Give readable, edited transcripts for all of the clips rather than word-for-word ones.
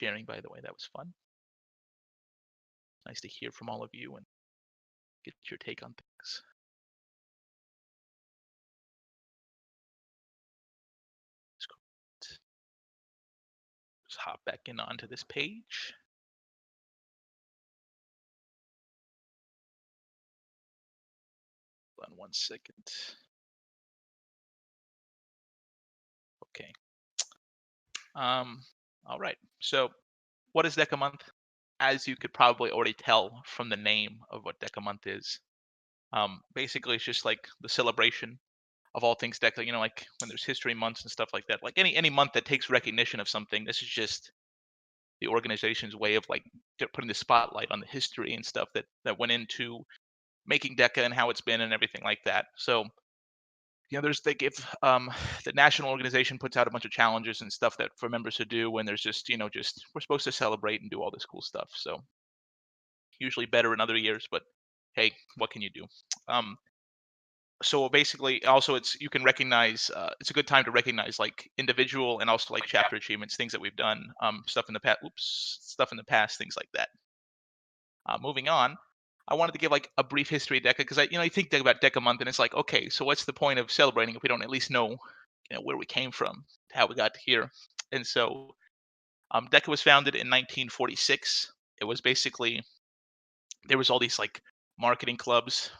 sharing, by the way. That was fun. Nice to hear from all of you and get your take on things. Just hop back in onto this page. Hold on one second. Okay. All right. So, what is DECA Month? As you could probably already tell from the name of what DECA Month is, basically it's just like the celebration of all things DECA. Like when there's history months and stuff like that. Like any month that takes recognition of something. This is just the organization's way of like putting the spotlight on the history and stuff that went into making DECA and how it's been and everything like that. So there's they give the national organization puts out a bunch of challenges and stuff that for members to do, and there's just we're supposed to celebrate and do all this cool stuff. So usually better in other years, but hey, what can you do? Um, so basically, also it's you can recognize it's a good time to recognize like individual and also like chapter achievements, things that we've done, stuff in the past, stuff in the past, things like that. Moving on, I wanted to give like a brief history of DECA because you think about DECA month and it's like, okay, so what's the point of celebrating if we don't at least know, where we came from, how we got to here? And so, DECA was founded in 1946. It was basically there was all these like marketing clubs,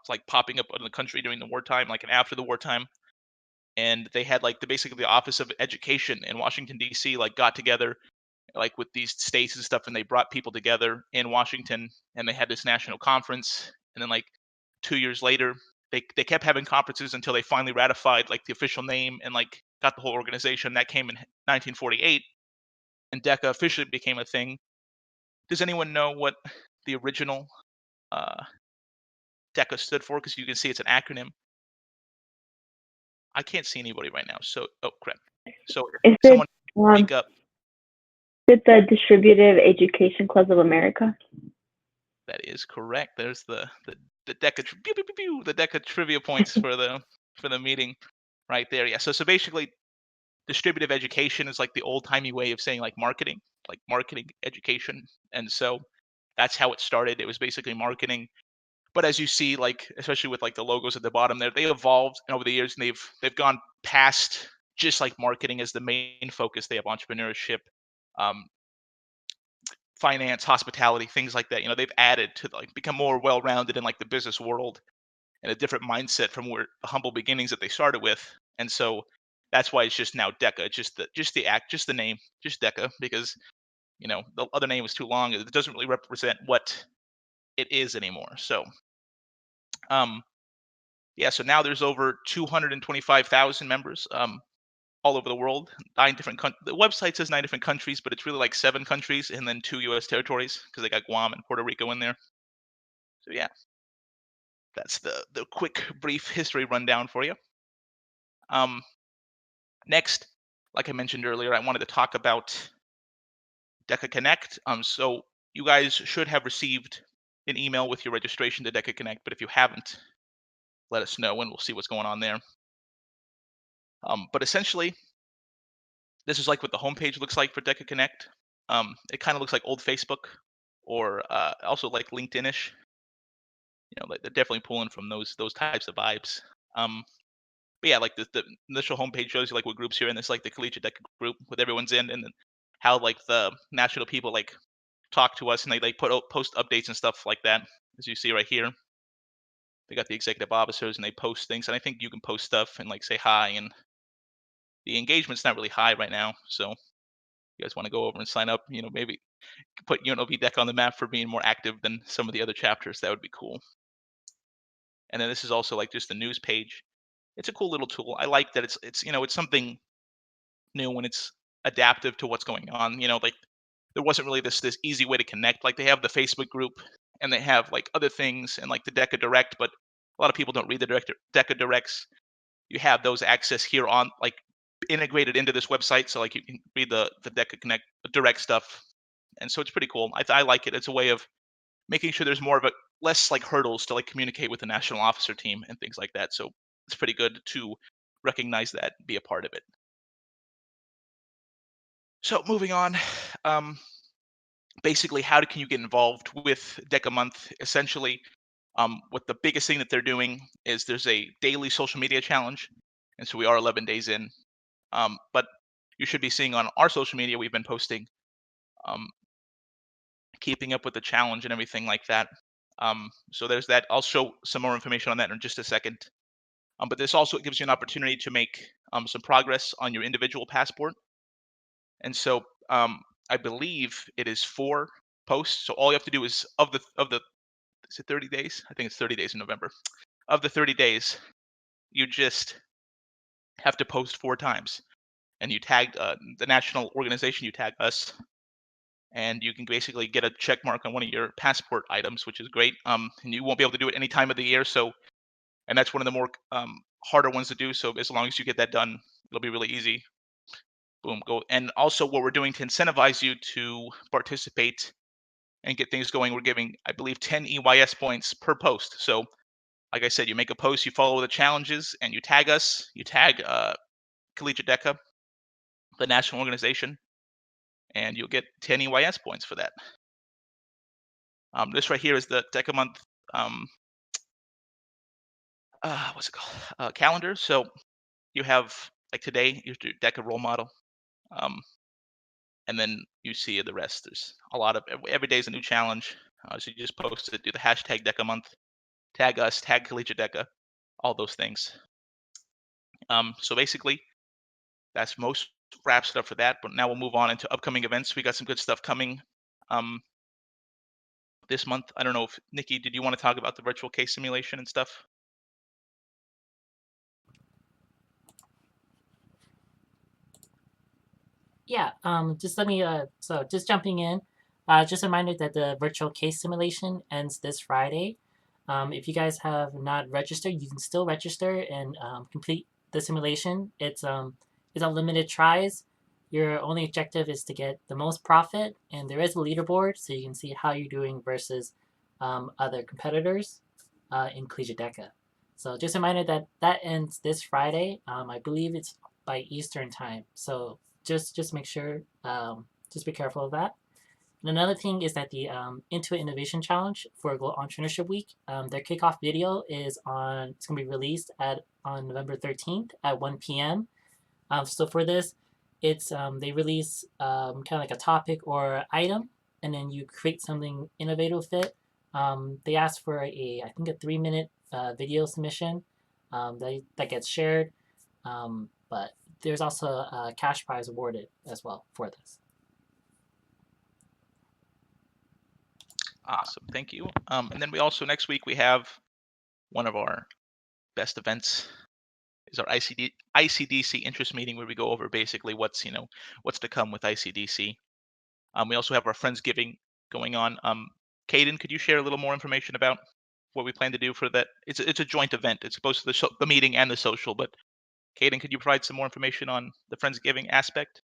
like popping up in the country during the wartime, like and after the wartime, and they had like basically the Office of Education in Washington D.C. like got together like with these states and stuff, and they brought people together in Washington, and they had this national conference, and then like 2 years later, they kept having conferences until they finally ratified like the official name and like got the whole organization. That came in 1948, and DECA officially became a thing. Does anyone know what the original uh, DECA stood for? Because you can see it's an acronym. I can't see anybody right now. So, oh crap. So, Is if someone um speak up. the Distributive Education Clubs of America? That is correct. There's the DECA pew, pew, pew, pew, the DECA trivia points for the meeting right there. Yeah. So basically, distributive education is like the old timey way of saying like marketing education, and so that's how it started. It was basically marketing. But as you see, like especially with like the logos at the bottom there, they evolved over the years, and they've gone past just like marketing as the main focus. They have entrepreneurship, um, finance, hospitality, things like that. They've added to like become more well-rounded in like the business world and a different mindset from where the humble beginnings that they started with. And so that's why it's just now DECA, just the name, just DECA, because the other name was too long. It doesn't really represent what it is anymore. So um yeah, so now there's over 225,000 members all over the world, the website says 9 different countries, but it's really like 7 countries and then 2 US territories because they got Guam and Puerto Rico in there. So yeah, that's the quick brief history rundown for you. Um, Next, like I mentioned earlier, I wanted to talk about DECA Connect. So you guys should have received an email with your registration to DECA Connect, but if you haven't, let us know and we'll see what's going on there. But essentially, this is like what the homepage looks like for DECA Connect. It kind of looks like old Facebook or also like LinkedIn-ish. Like they're definitely pulling from those types of vibes. Um, but yeah, like the initial homepage shows you like what groups you're in. It's like the collegiate DECA group with everyone's in, and then how like the national people like talk to us and they post updates and stuff like that. As you see right here, they got the executive officers and they post things, and I think you can post stuff and like say hi, and the engagement's not really high right now. So you guys want to go over and sign up, maybe put UNLV Deck on the map for being more active than some of the other chapters. That would be cool. And then this is also like just the news page. It's a cool little tool. I like that it's something new when it's adaptive to what's going on. Like there wasn't really this easy way to connect. Like they have the Facebook group and they have like other things and like the DECA Direct, but a lot of people don't read the DECA Directs. You have those access here on like integrated into this website, so like you can read the DECA Connect Direct stuff, and so it's pretty cool. I like it. It's a way of making sure there's more of a less like hurdles to like communicate with the national officer team and things like that. So it's pretty good to recognize that, be a part of it. So moving on, um, basically, how can you get involved with DECA Month? Essentially, what the biggest thing that they're doing is there's a daily social media challenge, and so we are 11 days in. But you should be seeing on our social media we've been posting, um, keeping up with the challenge and everything like that. So there's that. I'll show some more information on that in just a second. But this also gives you an opportunity to make some progress on your individual passport. And so I believe it is 4 posts. So all you have to do is of the is it 30 days? I think it's 30 days in November. Of the 30 days, you just have to post 4 times, and you tag the national organization. You tag us, and you can basically get a check mark on one of your passport items, which is great. And you won't be able to do it any time of the year. So, and that's one of the more harder ones to do. So as long as you get that done, it'll be really easy. Boom, go. And also, what we're doing to incentivize you to participate and get things going, we're giving, I believe, 10 EYS points per post. So, like I said, you make a post, you follow the challenges, and you tag us. You tag Collegiate DECA, the national organization, and you'll get 10 EYS points for that. This right here is the DECA month. What's it called? Calendar. So you have like today, you do DECA role model, um, and then you see the rest. There's a lot of every day is a new challenge. So you just post it, do the hashtag DECA month, tag us, tag Collegiate DECA, all those things. So basically, that's most wraps it up for that. But now we'll move on into upcoming events. We got some good stuff coming um, this month. I don't know if Nikki, did you want to talk about the virtual case simulation and stuff? Yeah, just let me, so just jumping in, just a reminder that the virtual case simulation ends this Friday. If you guys have not registered, you can still register and complete the simulation. It's unlimited tries. Your only objective is to get the most profit, and there is a leaderboard, so you can see how you're doing versus other competitors in Collegiate DECA. So just a reminder that that ends this Friday. I believe it's by Eastern time. So just make sure, just be careful of that. And another thing is that the Intuit Innovation Challenge for Global Entrepreneurship Week, their kickoff video is on. It's going to be released at on November 13th at 1 p.m. So for this, it's they release kind of like a topic or item, and then you create something innovative with it. They ask for I think a 3-minute video submission that gets shared. But there's also a cash prize awarded as well for this. Awesome, thank you. And then we also next week we have one of our best events is our ICDC interest meeting where we go over basically what's to come with ICDC. We also have our Friendsgiving going on. Caden, could you share a little more information about what we plan to do for that? It's a joint event. It's supposed to the meeting and the social, but Caden, could you provide some more information on the Friendsgiving aspect?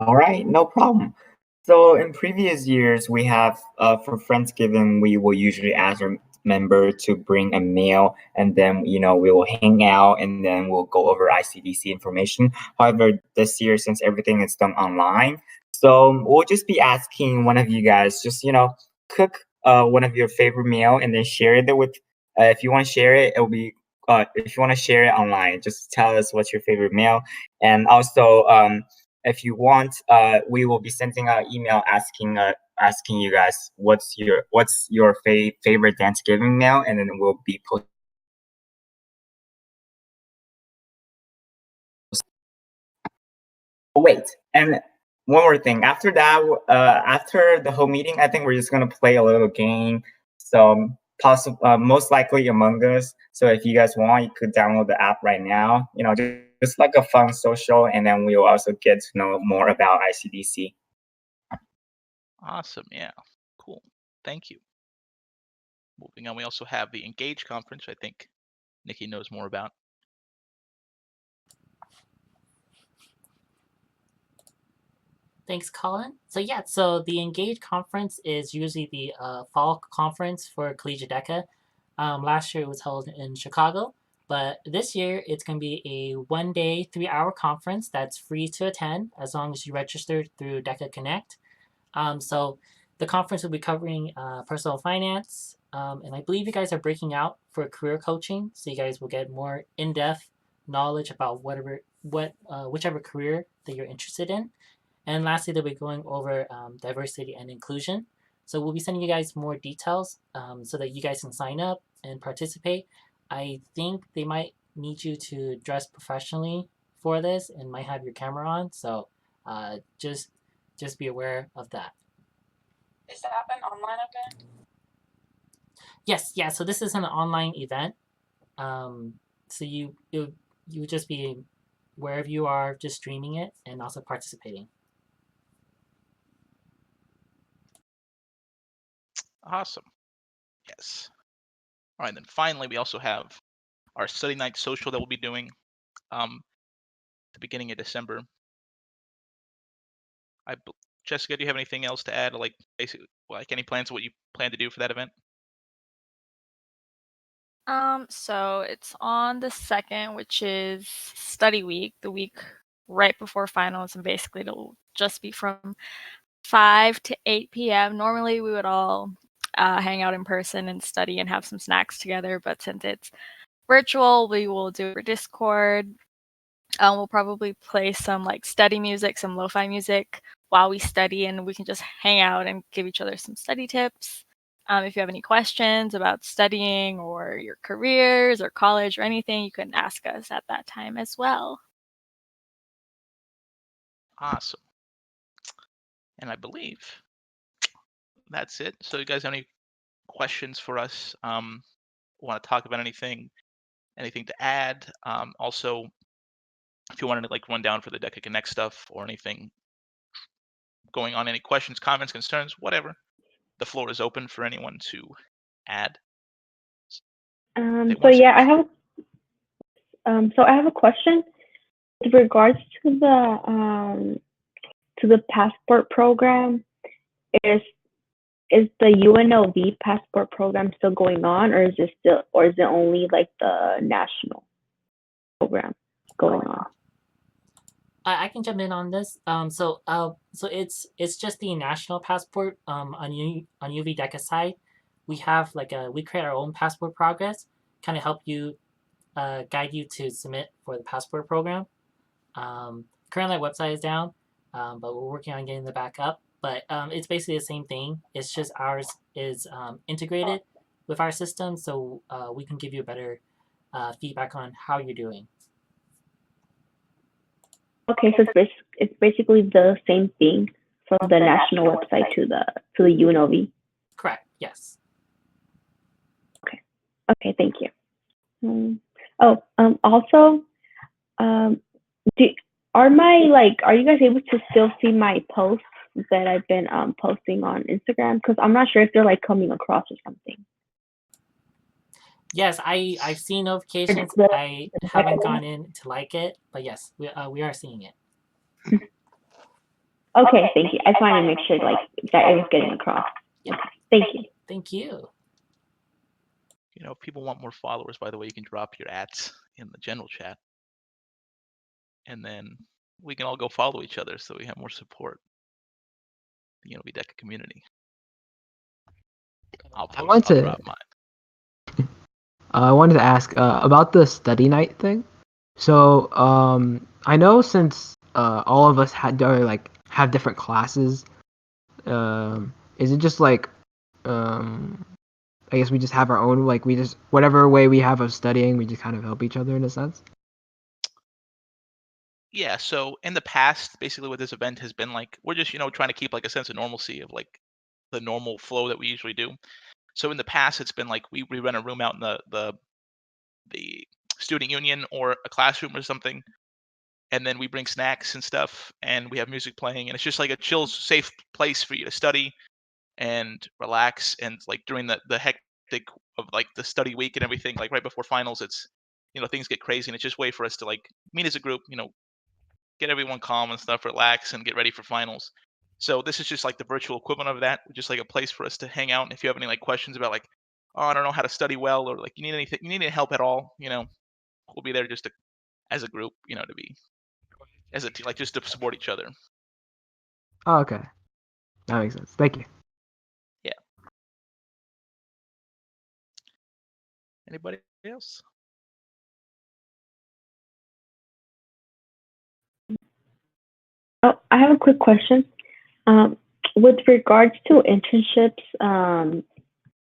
All right, no problem. So in previous years, we have for Friendsgiving, we will usually ask our member to bring a meal, and then we will hang out, and then we'll go over ICDC information. However, this year, since everything is done online, so we'll just be asking one of you guys just cook one of your favorite meal, and then share it with. If you want to share it, it'll be. If you want to share it online, just tell us what's your favorite meal, and also if you want, we will be sending out email asking you guys what's your favorite Thanksgiving meal, and then we'll be posting. Oh, wait, and one more thing. After that, after the whole meeting, I think we're just gonna play a little game. So most likely Among Us. So if you guys want, you could download the app right now. Just like a fun social, and then we'll also get to know more about ICDC. Awesome, yeah, cool. Thank you. Moving on, we also have the Engage conference. I think Nikki knows more about. Thanks, Colin. So yeah, so the Engage conference is usually the fall conference for Collegiate DECA. Last year it was held in Chicago. But this year, it's going to be a 1 day, 3 hour conference that's free to attend as long as you register through DECA Connect. So the conference will be covering personal finance, and I believe you guys are breaking out for career coaching, so you guys will get more in-depth knowledge about whichever career that you're interested in. And lastly, they'll be going over diversity and inclusion. So we'll be sending you guys more details so that you guys can sign up and participate. I think they might need you to dress professionally for this and might have your camera on. So just be aware of that. Is that an online event? Yes, yeah. So this is an online event. So you would just be wherever you are, just streaming it and also participating. Awesome. Yes. All right, then finally, we also have our study night social that we'll be doing the beginning of December. Jessica, do you have anything else to add? Like basically, like any plans of what you plan to do for that event? So it's on the 2nd, which is study week, the week right before finals, and basically it'll just be from 5 to 8 p.m. Normally we would all hang out in person and study and have some snacks together, but since it's virtual, we will do it for Discord. We'll probably play some like study music, some lo-fi music while we study, and we can just hang out and give each other some study tips. If you have any questions about studying or your careers or college or anything, you can ask us at that time as well. Awesome. And I believe that's it. So you guys have any questions for us? Want to talk about anything? Anything to add? Also, if you wanted to like run down for the DECA Connect stuff or anything going on, any questions, comments, concerns, whatever, the floor is open for anyone to add. So yeah, I have a question with regards to the passport program. Is the UNLV passport program still going on, or is it only like the national program going on? I can jump in on this. So it's just the national passport. On UV DECA side, we have we create our own passport progress, kind of help you guide you to submit for the passport program. Currently, our website is down, but we're working on getting the back up. But it's basically the same thing. It's just ours is integrated with our system, so we can give you a better feedback on how you're doing. Okay, so it's basically the same thing from the national website to the UNLV. Correct. Yes. Okay, thank you. Also, are you guys able to still see my posts that I've been posting on Instagram? Because I'm not sure if they're like coming across or something. Yes, I've seen notifications. I haven't gone in to like it, but yes, we are seeing it. Okay, thank you. I just wanted to make sure like that it was getting across. Yeah. Thank you. Thank you. You know, if people want more followers, by the way, you can drop your ats in the general chat, and then we can all go follow each other so we have more support. The UNLV DECA community. I'll drop mine. I wanted to ask about the study night thing. So I know since all of us have different classes, is it just like I guess we just have our own, like we just whatever way we have of studying, we just kind of help each other in a sense? Yeah, so in the past, basically what this event has been like, we're just, trying to keep like a sense of normalcy of like the normal flow that we usually do. So in the past, it's been like we rent a room out in the student union or a classroom or something, and then we bring snacks and stuff, and we have music playing, and it's just like a chill, safe place for you to study and relax. And like during the hectic of like the study week and everything, like right before finals, it's things get crazy, and it's just a way for us to like meet as a group, get everyone calm and stuff, relax, and get ready for finals. So this is just like the virtual equivalent of that, just like a place for us to hang out. And if you have any like questions about like, oh, I don't know how to study well, or like you need anything, you need any help at all, we'll be there just to, as a group, to be as a team, like just to support each other. Oh, okay. That makes sense. Thank you. Yeah. Anybody else? Oh, I have a quick question. With regards to internships,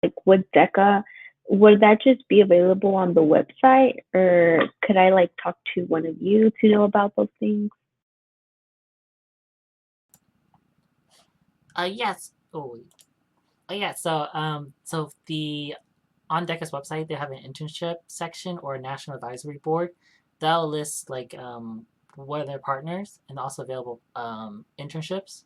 like with DECA, would that just be available on the website, or could I like talk to one of you to know about those things? Yes. Yeah. So the on DECA's website they have an internship section or a national advisory board that'll list like what are their partners and also available internships.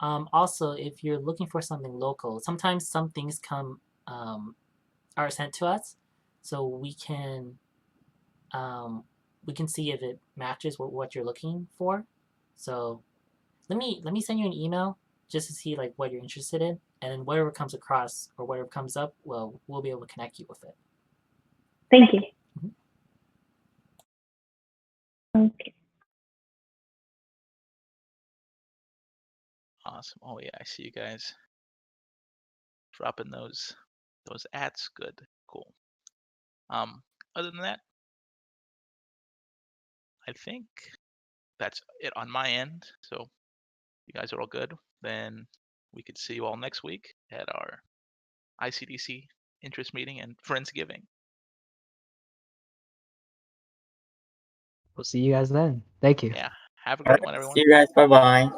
Also, if you're looking for something local, sometimes some things are sent to us, so we can see if it matches what you're looking for. So let me send you an email just to see like what you're interested in, and then whatever comes across or whatever comes up, well, we'll be able to connect you with it. Thank you. Okay. Awesome. Oh yeah, I see you guys dropping those ads. Good. Cool. Other than that, I think that's it on my end. So you guys are all good. Then we could see you all next week at our ICDC interest meeting and Friendsgiving. We'll see you guys then. Thank you. Yeah. Have a All great right, one, everyone. see you guys. Bye bye.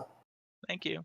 Thank you.